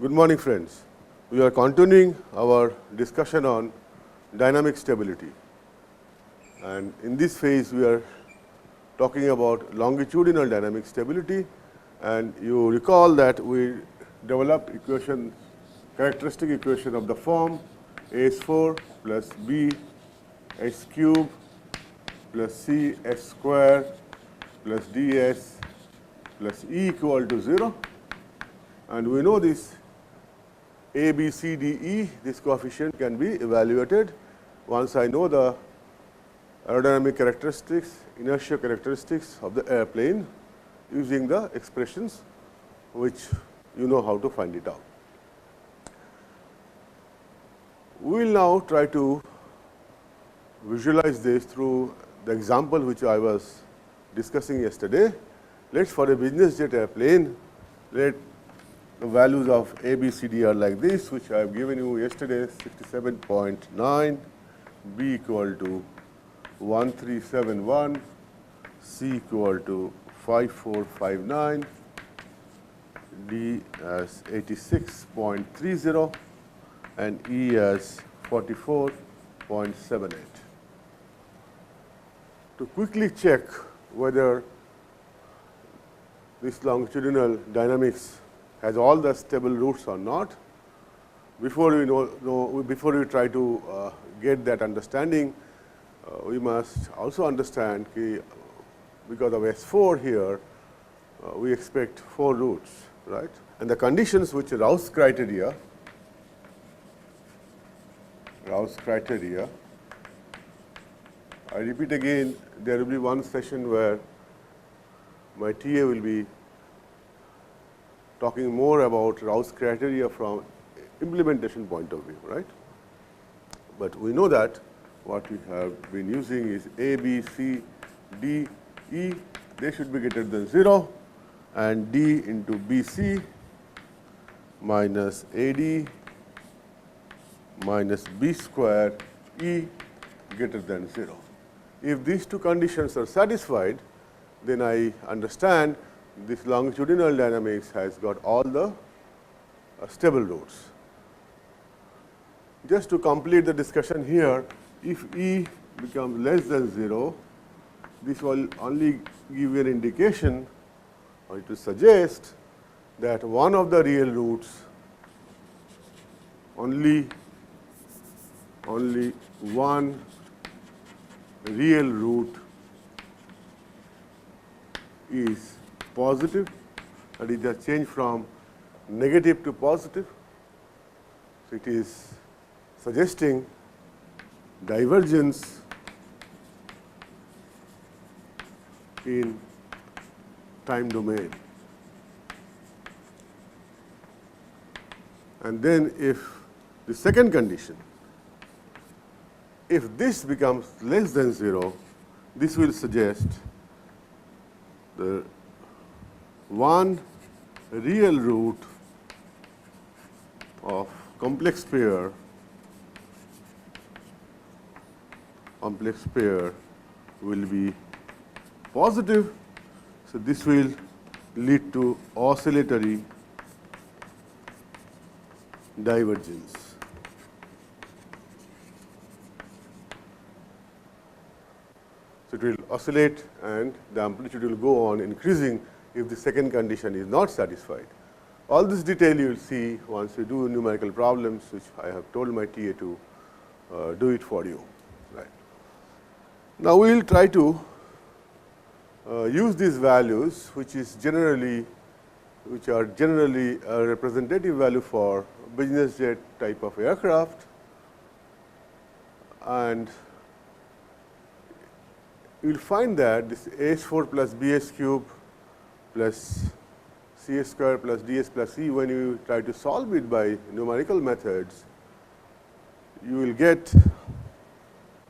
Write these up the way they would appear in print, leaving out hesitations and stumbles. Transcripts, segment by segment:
Good morning, friends. We are continuing our discussion on dynamic stability. And in this phase, we are talking about longitudinal dynamic stability. And you recall that we developed equations, characteristic equation of the form AS4 plus B S cube plus C S square plus DS plus E equal to 0. And we know this A, B, C, D, E, this coefficient can be evaluated once I know the aerodynamic characteristics, inertia characteristics of the airplane using the expressions which you know how to find it out. We will now try to visualize this through the example which I was discussing yesterday. Let's for a business jet airplane, let the values of A, B, C, D are like this, which I have given you yesterday, 67.9, B equal to 1371, C equal to 5459, D as 86.30, and E as 44.78. To quickly check whether this longitudinal dynamics has all the stable roots or not, before we try to get that understanding, we must also understand that because of S4 here, we expect 4 roots, right? And the conditions which Rouse criteria, I repeat again, there will be one session where my TA will be talking more about Rouse criteria from implementation point of view, right? But we know that what we have been using is A, B, C, D, E, they should be greater than 0, and D into BC minus AD minus B square E greater than 0. If these two conditions are satisfied, then I understand this longitudinal dynamics has got all the stable roots. Just to complete the discussion here, if E becomes less than 0, this will only give you an indication or to suggest that one of the real roots, only one real root is positive, and it has changed from negative to positive. So, it is suggesting divergence in time domain. And then if the second condition, if this becomes less than 0, this will suggest the one real root of complex pair will be positive. So, this will lead to oscillatory divergence. So, it will oscillate and the amplitude will go on increasing if the second condition is not satisfied. All this detail you will see once you do numerical problems, which I have told my TA to do it for you. Right. Now, we will try to use these values, which are generally a representative value for business jet type of aircraft, and you will find that this AS4 plus BS cube plus CS square plus DS plus E, when you try to solve it by numerical methods, you will get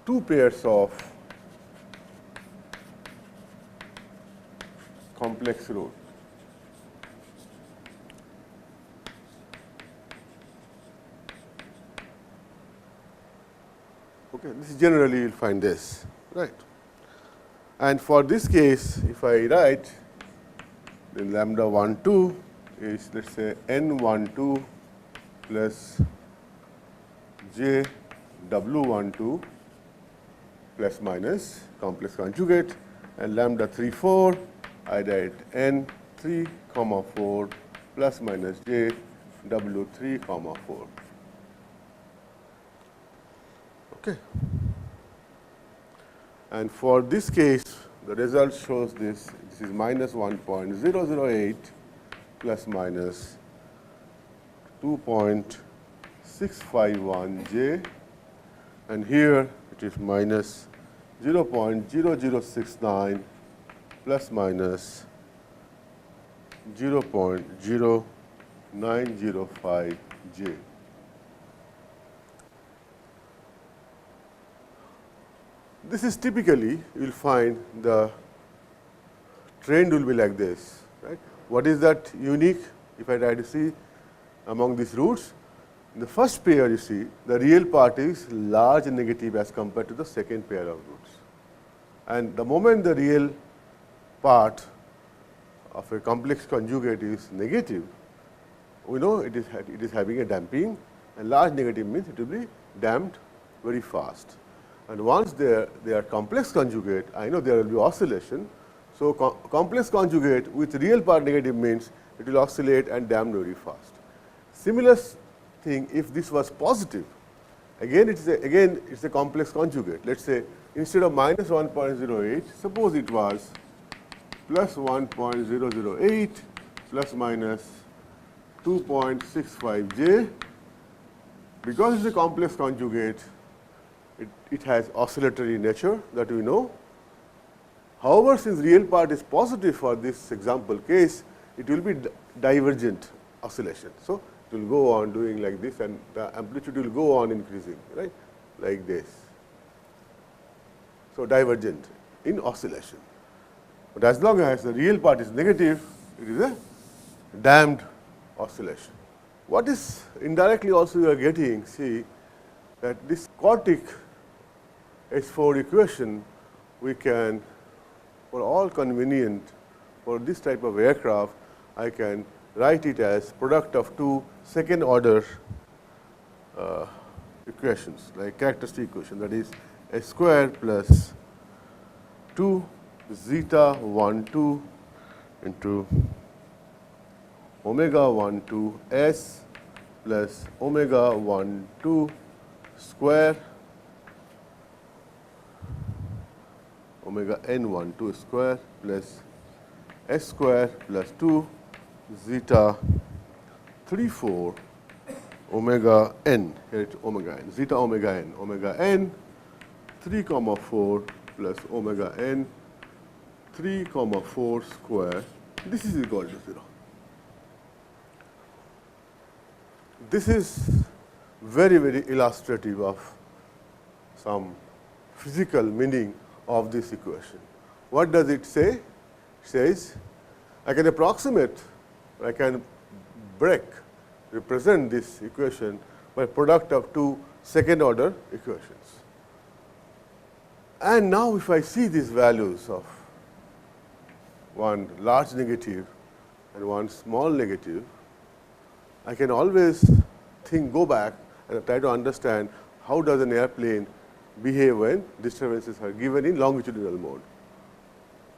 2 pairs of complex roots. Okay, this is generally you will find this, right? And for this case, if I write, then lambda 1 2 is, let us say, n 1 2 plus j w12 plus minus complex conjugate, and lambda 3 4 I write n 3 comma 4 plus minus j w3 comma 4. Okay. And for this case, the result shows this. This is minus 1.008 plus minus 2.651 j, and here it is minus 0.0069 plus minus 0.0905 j. This is typically, you will find the trend will be like this, right? What is that unique? If I try to see among these roots, in the first pair you see the real part is large negative as compared to the second pair of roots. And the moment the real part of a complex conjugate is negative, we know it is having a damping, and large negative means it will be damped very fast. And once they are complex conjugate, I know there will be oscillation. So, complex conjugate with real part negative means it will oscillate and damp very fast. Similar thing if this was positive, again it is a complex conjugate. Let us say instead of minus 1.08, suppose it was plus 1.008 plus minus 2.65 j. Because it is a complex conjugate, it has oscillatory nature, that we know. However, since real part is positive for this example case, it will be divergent oscillation. So, it will go on doing like this, and the amplitude will go on increasing, right, like this. So, divergent in oscillation. But as long as the real part is negative, it is a damped oscillation. What is indirectly also you are getting, see that this quartic H4 equation, we can, for all convenient for this type of aircraft, I can write it as product of two second order equations, like characteristic equation, that is S square plus 2 zeta 1 2 into omega 1 2 S plus omega 1 2 square omega n 1 2 square plus S square plus 2 zeta 3 4 omega n, here it is omega n, zeta omega n 3 comma 4 plus omega n 3 comma 4 square. This is equal to 0. This is very, very illustrative of some physical meaning of this equation. What does it say? It says I can approximate, I can represent this equation by product of two second order equations. And now if I see these values of one large negative and one small negative, I can always go back and try to understand how does an airplane behave when disturbances are given in longitudinal mode.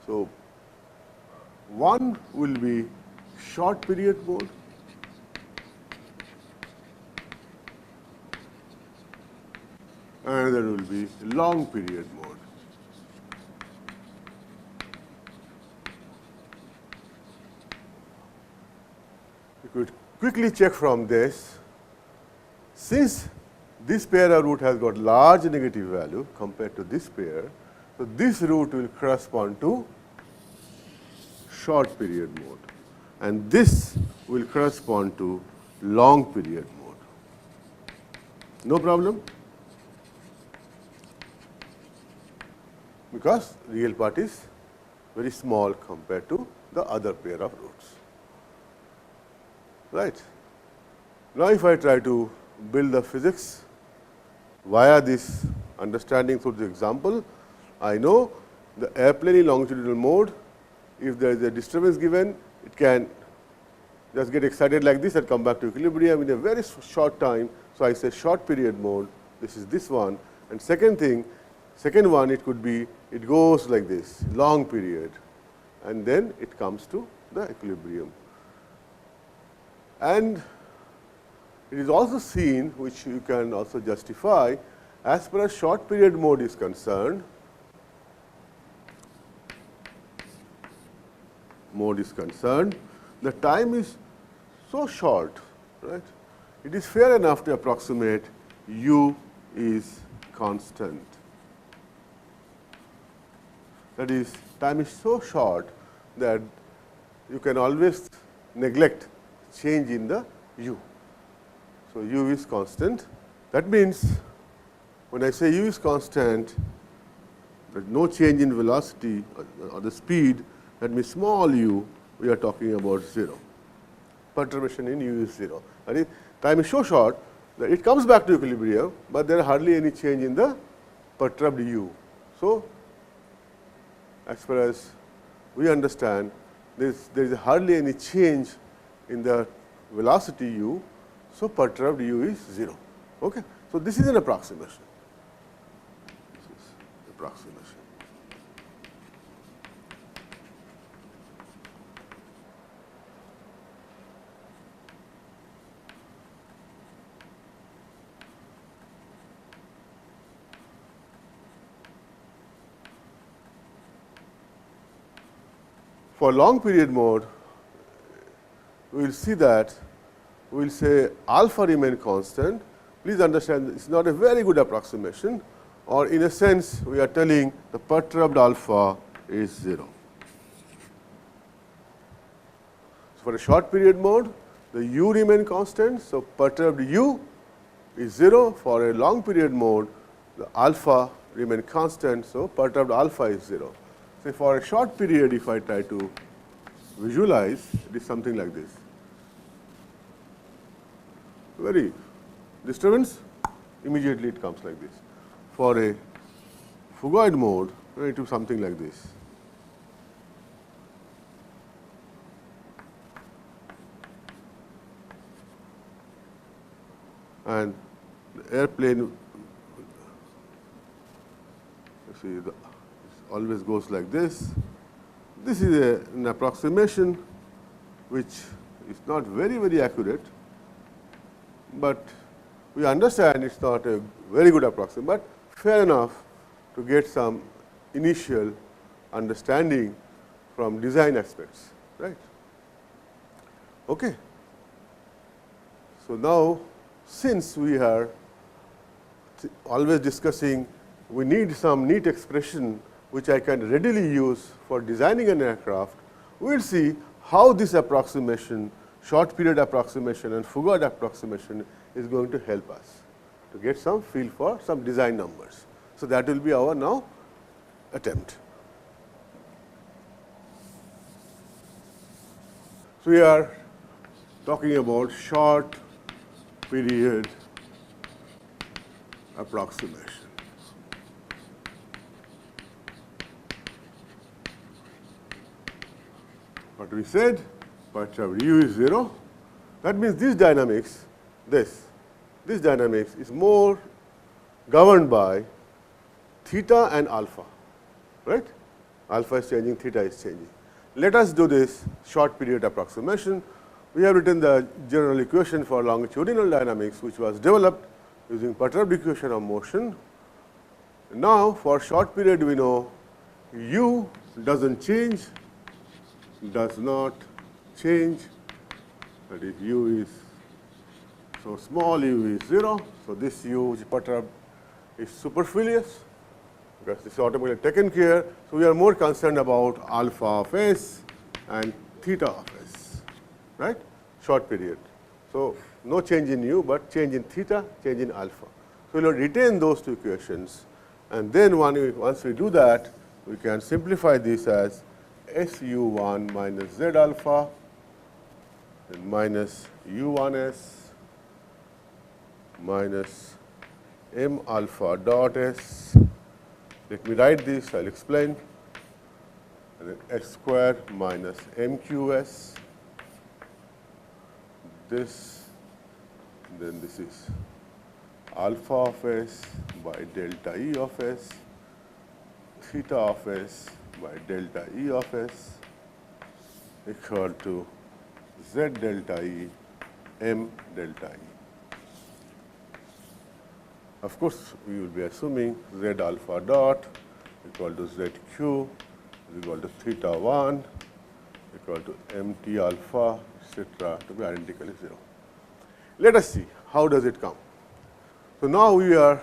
So, one will be short period mode, another will be long period mode. You could quickly check from this, since this pair of root has got large negative value compared to this pair, so this root will correspond to short period mode, and this will correspond to long period mode. No problem? Because real part is very small compared to the other pair of roots. Right. Now, if I try to build the physics via this understanding through the example, I know the airplane in longitudinal mode, if there is a disturbance given, it can just get excited like this and come back to equilibrium in a very short time. So, I say short period mode, this is this one, and second one it could be, it goes like this, long period, and then it comes to the equilibrium. And it is also seen, which you can also justify, as far as short period mode is concerned, the time is so short, right? It is fair enough to approximate u is constant. That is, time is so short that you can always neglect change in the u. So, u is constant. That means, when I say u is constant, there is no change in velocity or the speed, that means small u, we are talking about 0. Perturbation in u is 0. That is, time is so short that it comes back to equilibrium, but there are hardly any change in the perturbed u. So, as far as we understand, there is hardly any change in the velocity u, so perturbed u is 0. Okay? So, this is an approximation. This is approximation. For long period mode, we will see that we will say alpha remain constant. Please understand, it is not a very good approximation, or in a sense we are telling the perturbed alpha is 0. So, for a short period mode, the u remain constant. So, perturbed u is 0. For a long period mode, the alpha remain constant. So, perturbed alpha is 0. So, for a short period, if I try to visualize, it is something like this. Very disturbance, immediately it comes like this. For a phugoid mode, it is something like this. And the airplane, you see, it always goes like this. This is an approximation which is not very accurate, but we understand it is not a very good approximation, but fair enough to get some initial understanding from design aspects, right. Okay. So, now since we are always discussing, we need some neat expression which I can readily use for designing an aircraft, we will see how this approximation, short period approximation and phugoid approximation is going to help us to get some feel for some design numbers. So, that will be our now attempt. So, we are talking about short period approximation. What we said, perturbed u is 0. That means this dynamics, this dynamics is more governed by theta and alpha, right? Alpha is changing, theta is changing. Let us do this short period approximation. We have written the general equation for longitudinal dynamics, which was developed using perturbed equation of motion. Now, for short period, we know u doesn't change, does not change, that is u is, so small u is 0. So, this u which is perturbed is superfluous because this is automatically taken care. So, we are more concerned about alpha of s and theta of s, right, short period. So, no change in u, but change in theta, change in alpha. So, we will retain those two equations, and then once we do that, we can simplify this as SU1 minus Z alpha and minus U1s minus M alpha dot S. Let me write this, I will explain. And then S square minus MQS this, then this is alpha of s by delta E of s, theta of s by delta E of s equal to z delta E m delta E. Of course, we will be assuming z alpha dot equal to z q is equal to theta 1 equal to mt alpha, etc., to be identically 0. Let us see how does it come. So, now we are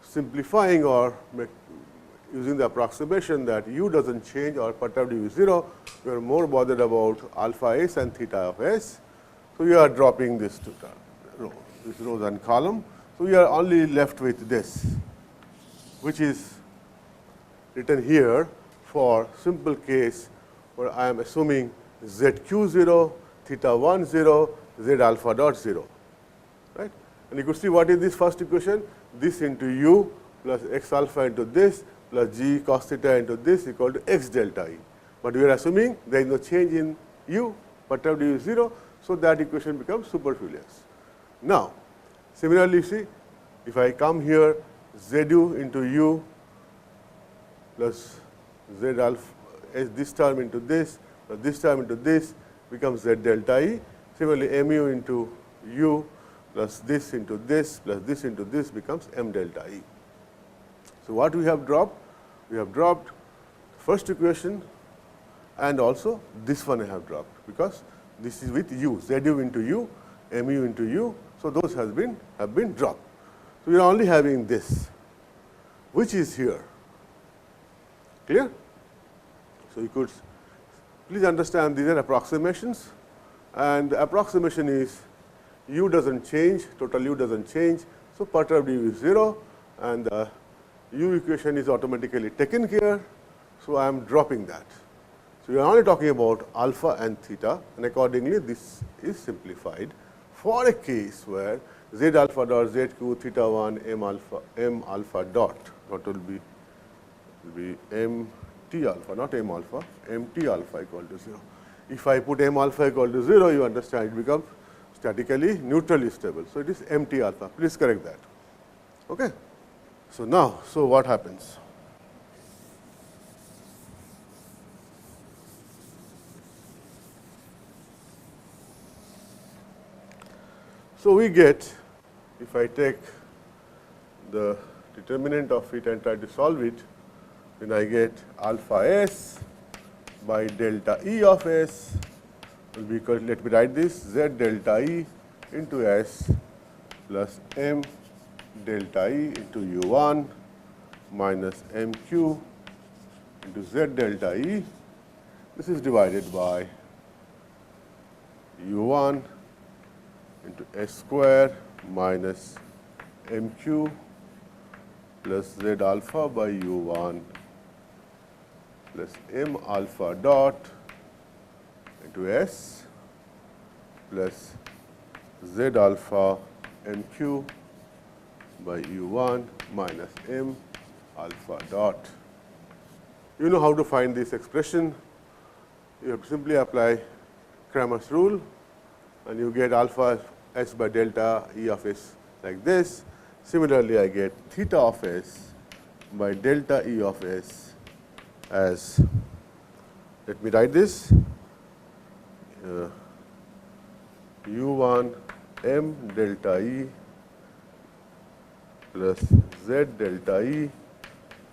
simplifying or using the approximation that u does not change or perturbed u is 0. We are more bothered about alpha s and theta of s. So, we are dropping this rows and column. So, we are only left with this, which is written here for simple case where I am assuming z q 0, theta 1 0, z alpha dot 0, right. And you could see what is this first equation, this into u plus x alpha into this plus g cos theta into this equal to x delta E. But we are assuming there is no change in u, perturbed u is 0. So, that equation becomes superfluous. Now, similarly, see if I come here z u into u plus z alpha as this term into this plus this term into this becomes z delta E. Similarly, mu into u plus this into this plus this into this becomes m delta E. So, what we have dropped? We have dropped first equation and also this one I have dropped, because this is with u, z u into u, mu into u. So, those have been dropped. So, we are only having this, which is here. Clear? So, you could please understand these are approximations, and the approximation is u does not change, total u does not change. So, perturbed u is 0 and the u equation is automatically taken care. So, I am dropping that. So, we are only talking about alpha and theta, and accordingly this is simplified for a case where z alpha dot z q theta 1 m alpha dot, what will be m t alpha, not m alpha, m t alpha equal to 0. If I put m alpha equal to 0, you understand it becomes statically neutrally stable. So, it is m t alpha, please correct that. Okay. So, now, so what happens? So, we get, if I take the determinant of it and try to solve it, then I get alpha s by delta E of s will be equal to, let me write this, z delta E into s plus m delta E into u1 minus m q into z delta E. This is divided by u1 into s square minus m q plus z alpha by u1 plus m alpha dot into s plus z alpha m q by u1 minus m alpha dot. You know how to find this expression. You have to simply apply Cramer's rule and you get alpha s by delta E of s like this. Similarly, I get theta of s by delta E of s as, let me write this, u1 m delta E plus z delta E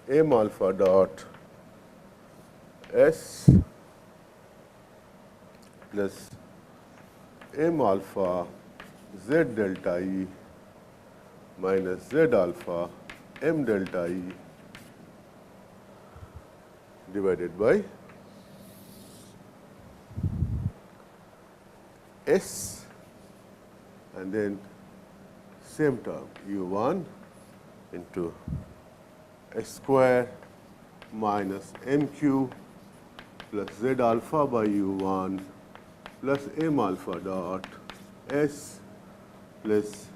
m alpha dot s plus m alpha z delta E minus z alpha m delta E divided by s and then same term u1 into s square minus mq plus z alpha by u1 plus m alpha dot s plus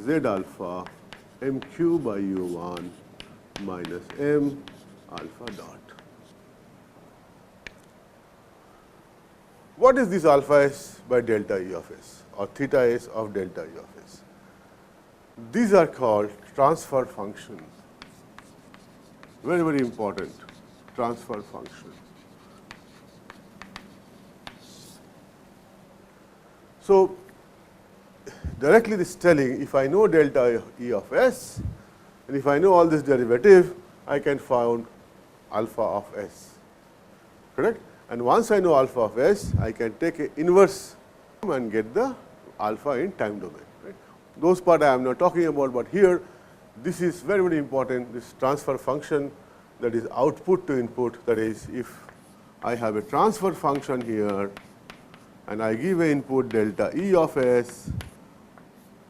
z alpha mq by u1 minus m alpha dot. what is this alpha s by delta E of s or theta s of delta E of s? These are called transfer functions. Very, very important, transfer function. So, directly this is telling if I know delta E of s and if I know all this derivative, I can find alpha of s, correct? And once I know alpha of s, I can take an inverse and get the alpha in time domain. Right? Those part I am not talking about, but here this is very, very important, this transfer function, that is output to input. That is, if I have a transfer function here and I give an input delta E of s,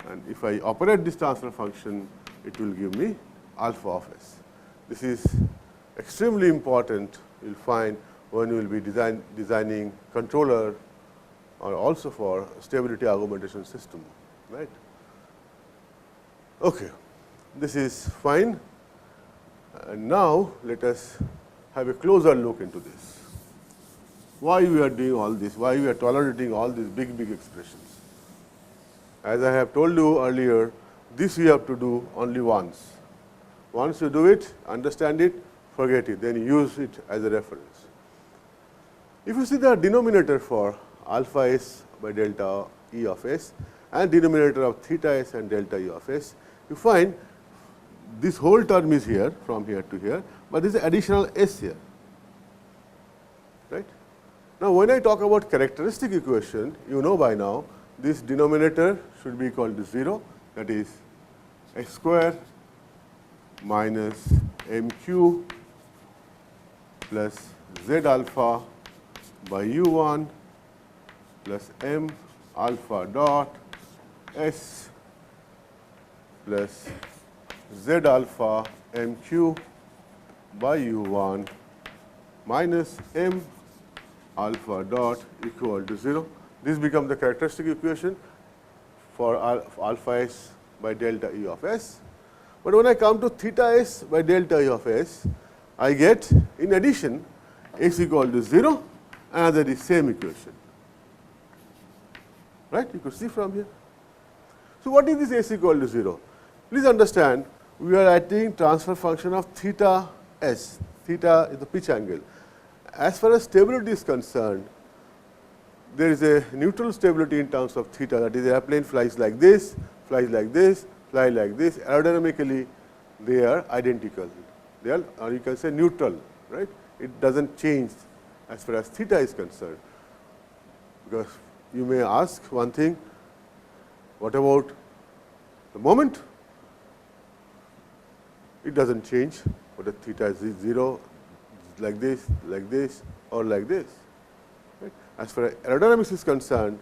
and if I operate this transfer function, it will give me alpha of s. This is extremely important, you will find when you will be designing controller or also for stability augmentation system, right. Okay. This is fine, and now let us have a closer look into this. Why we are doing all this? Why we are tolerating all these big expressions? As I have told you earlier, this we have to do only once. Once you do it, understand it, forget it, then use it as a reference. If you see the denominator for alpha s by delta E of s and denominator of theta s and delta E of s, you find this whole term is here from here to here, but there is an additional s here, right. Now, when I talk about characteristic equation, you know by now this denominator should be equal to 0, that is x square minus mq plus z alpha by u1 plus m alpha dot s plus z alpha mq by u1 minus m alpha dot equal to 0. This becomes the characteristic equation for alpha s by delta E of s. But when I come to theta s by delta E of s, I get in addition s equal to 0, another is same equation, right. You could see from here. So, what is this s equal to 0? Please understand, we are writing transfer function of theta s. Theta is the pitch angle. As far as stability is concerned, there is a neutral stability in terms of theta, that is, the airplane flies like this, flies like this, fly like this. Aerodynamically, they are identical. They are, or you can say, neutral, right. It does not change as far as theta is concerned. Because you may ask one thing, what about the moment? It does not change, whether theta is 0, like this, or like this. Right? As far as aerodynamics is concerned,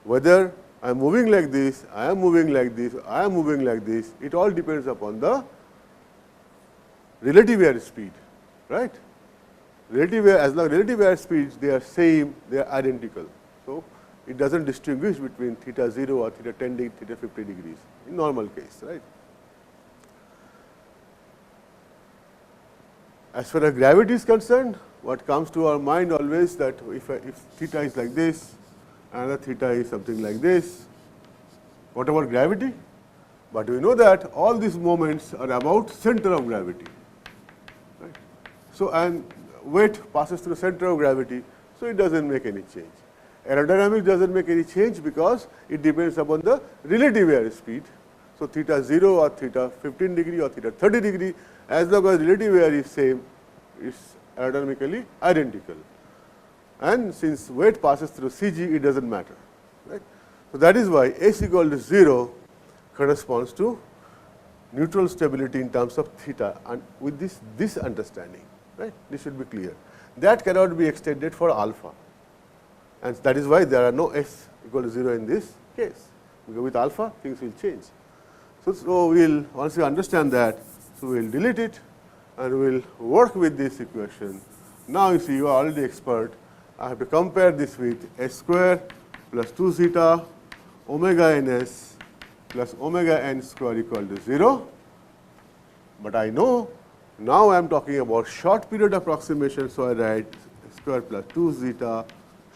whether I am moving like this, I am moving like this, I am moving like this, it all depends upon the relative airspeed, right. Relative air, as long as relative airspeeds, they are same, they are identical. So, it does not distinguish between theta 0 or theta 10 degree, theta 50 degrees in normal case, right. As far as gravity is concerned, what comes to our mind always that if theta is like this, another theta is something like this, what about gravity? But we know that all these moments are about center of gravity, right. So, and weight passes through center of gravity, so it does not make any change. Aerodynamics does not make any change because it depends upon the relative airspeed. So, theta 0 or theta 15 degree or theta 30 degree, as long as relative air is same, it is aerodynamically identical. And since weight passes through CG, it does not matter, right. So, that is why s equal to 0 corresponds to neutral stability in terms of theta, and with this understanding, right, this should be clear. That cannot be extended for alpha, and that is why there are no s equal to 0 in this case, because with alpha things will change. So, we will, once we understand that, so we will delete it and we will work with this equation. Now, you see you are already expert. I have to compare this with s square plus 2 zeta omega ns plus omega n square equal to 0. But I know now I am talking about short period approximation. So, I write s square plus 2 zeta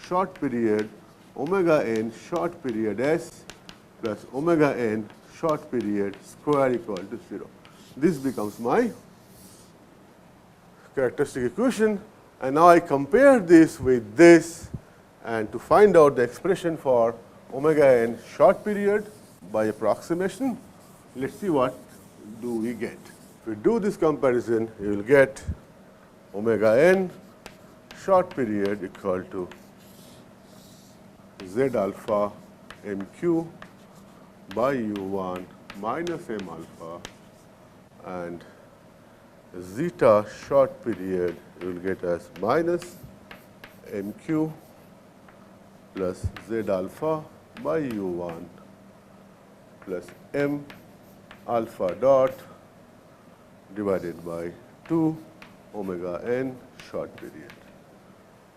short period omega n short period s plus omega n short period square equal to 0. This becomes my characteristic equation, and now I compare this with this, and to find out the expression for omega n short period by approximation, let us see what do we get. If we do this comparison, you will get omega n short period equal to z alpha m q by u1 minus m alpha, and zeta short period you will get as minus m q plus z alpha by u1 plus m alpha dot divided by 2 omega n short period.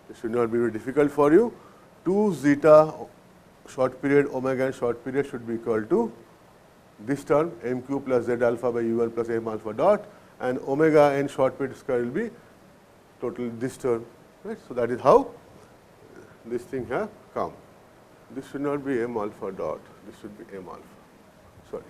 This should not be very difficult for you. 2 zeta short period omega n short period should be equal to this term m q plus z alpha by u1 plus m alpha dot, and omega n short period square will be total this term, right. So, that is how this thing have come. This should not be m alpha dot, this should be m alpha, sorry.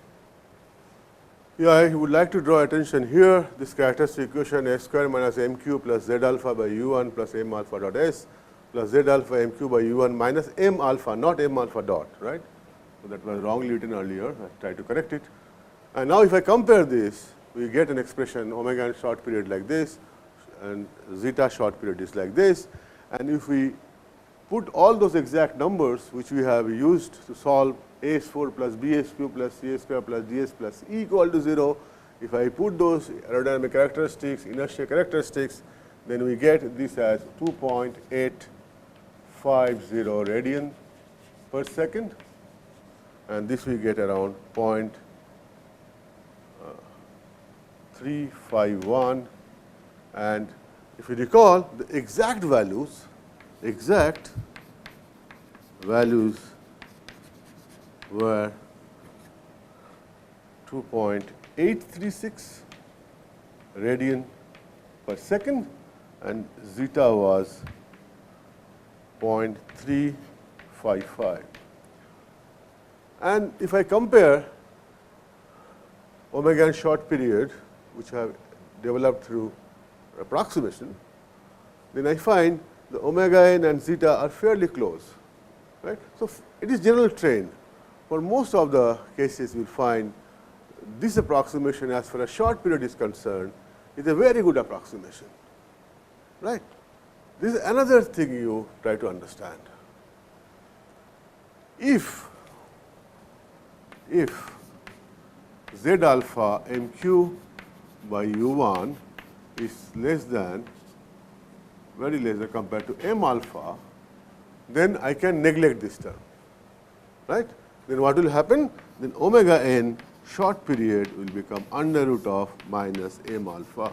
Yeah, I would like to draw attention here, this characteristic equation s square minus m q plus z alpha by u1 plus m alpha dot s plus z alpha m q by u1 minus m alpha, not m alpha dot, right. So, that was wrongly written earlier, I tried to correct it. And now, if I compare this, we get an expression omega n short period like this, and zeta short period is like this. And if we put all those exact numbers which we have used to solve AS4 plus BS2 plus CS square plus DS plus E equal to 0, if I put those aerodynamic characteristics, inertia characteristics, then we get this as 2.850 radian per second, and this we get around 0.351, and if you recall the exact values were 2.836 radian per second, and zeta was 0.355. And if I compare omega n short period, which I have developed through approximation, then I find the omega n and zeta are fairly close, right. So, it is general trend. For most of the cases, you will find this approximation as far as short period is concerned is a very good approximation, right. This is another thing you try to understand. If z alpha m q by u1 is less than, very less than compared to m alpha, then I can neglect this term, right. Then what will happen? Then omega n short period will become under root of minus m alpha.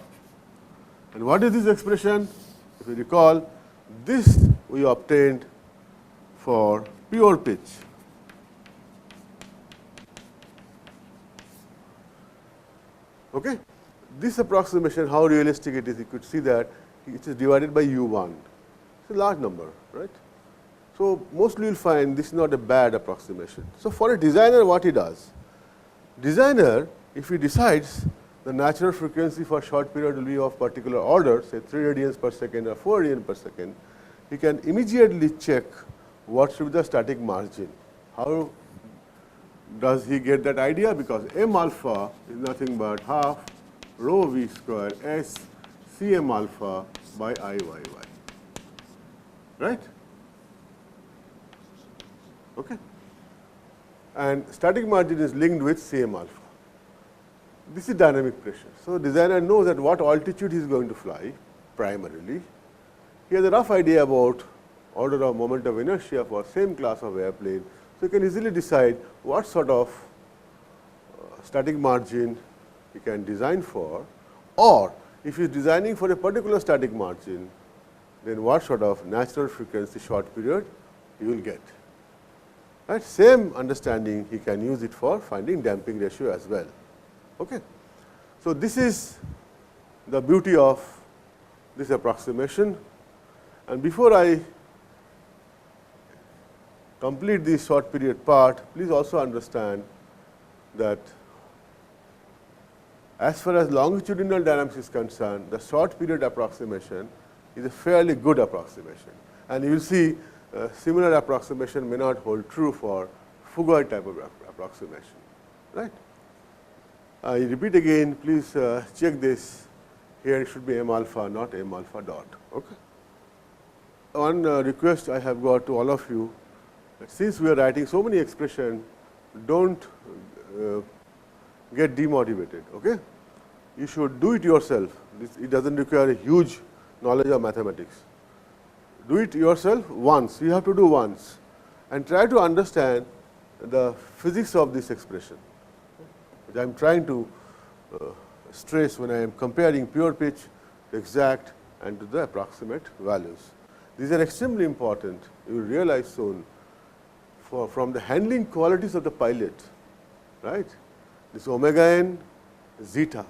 And what is this expression? If you recall, this we obtained for pure pitch. Okay? This approximation, how realistic it is, you could see that it is divided by u1. It's a large number, right? So, mostly you will find this is not a bad approximation. So, for a designer, what he does? Designer, if he decides the natural frequency for short period will be of particular order, say 3 radians per second or 4 radians per second, he can immediately check what should be the static margin. How does he get that idea? Because m alpha is nothing but half rho v square s c m alpha by I y y, right? Okay. And static margin is linked with Cm alpha. This is dynamic pressure. So, designer knows at what altitude he is going to fly primarily. He has a rough idea about order of moment of inertia for same class of airplane. So, he can easily decide what sort of static margin he can design for, or if he is designing for a particular static margin, then what sort of natural frequency short period he will get. Right? Same understanding he can use it for finding damping ratio as well. Okay. So, this is the beauty of this approximation, and before I complete this short period part, please also understand that as far as longitudinal dynamics is concerned, the short period approximation is a fairly good approximation. And you will see similar approximation may not hold true for Fugger type of approximation, right. I repeat again, please check this. Here it should be m alpha, not m alpha dot. Okay. One request I have got to all of you, that since we are writing so many expressions, don't get demotivated. Okay. You should do it yourself. It doesn't require a huge knowledge of mathematics. Do it yourself once. You have to do once, and try to understand the physics of this expression, which I am trying to stress when I am comparing pure pitch to exact and to the approximate values. These are extremely important. You will realize soon from the handling qualities of the pilot, right? This omega n, zeta,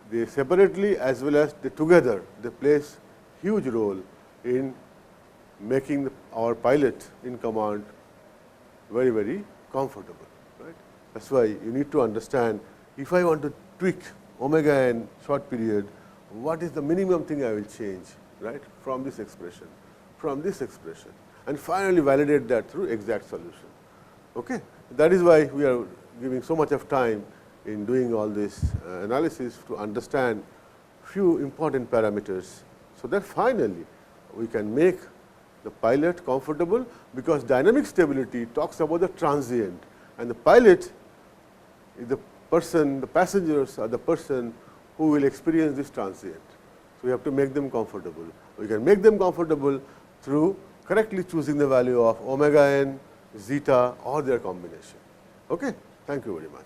they separately as well as they together, they plays huge role in making our pilot in command very, very comfortable, right. That is why you need to understand, if I want to tweak omega n short period, what is the minimum thing I will change, right, from this expression, and finally validate that through exact solution. Okay. That is why we are giving so much of time in doing all this analysis to understand few important parameters, so that finally we can make the pilot comfortable, because dynamic stability talks about the transient, and the pilot is the person, the passengers are the person who will experience this transient. So, we have to make them comfortable. We can make them comfortable through correctly choosing the value of omega n, zeta or their combination. Okay? Thank you very much.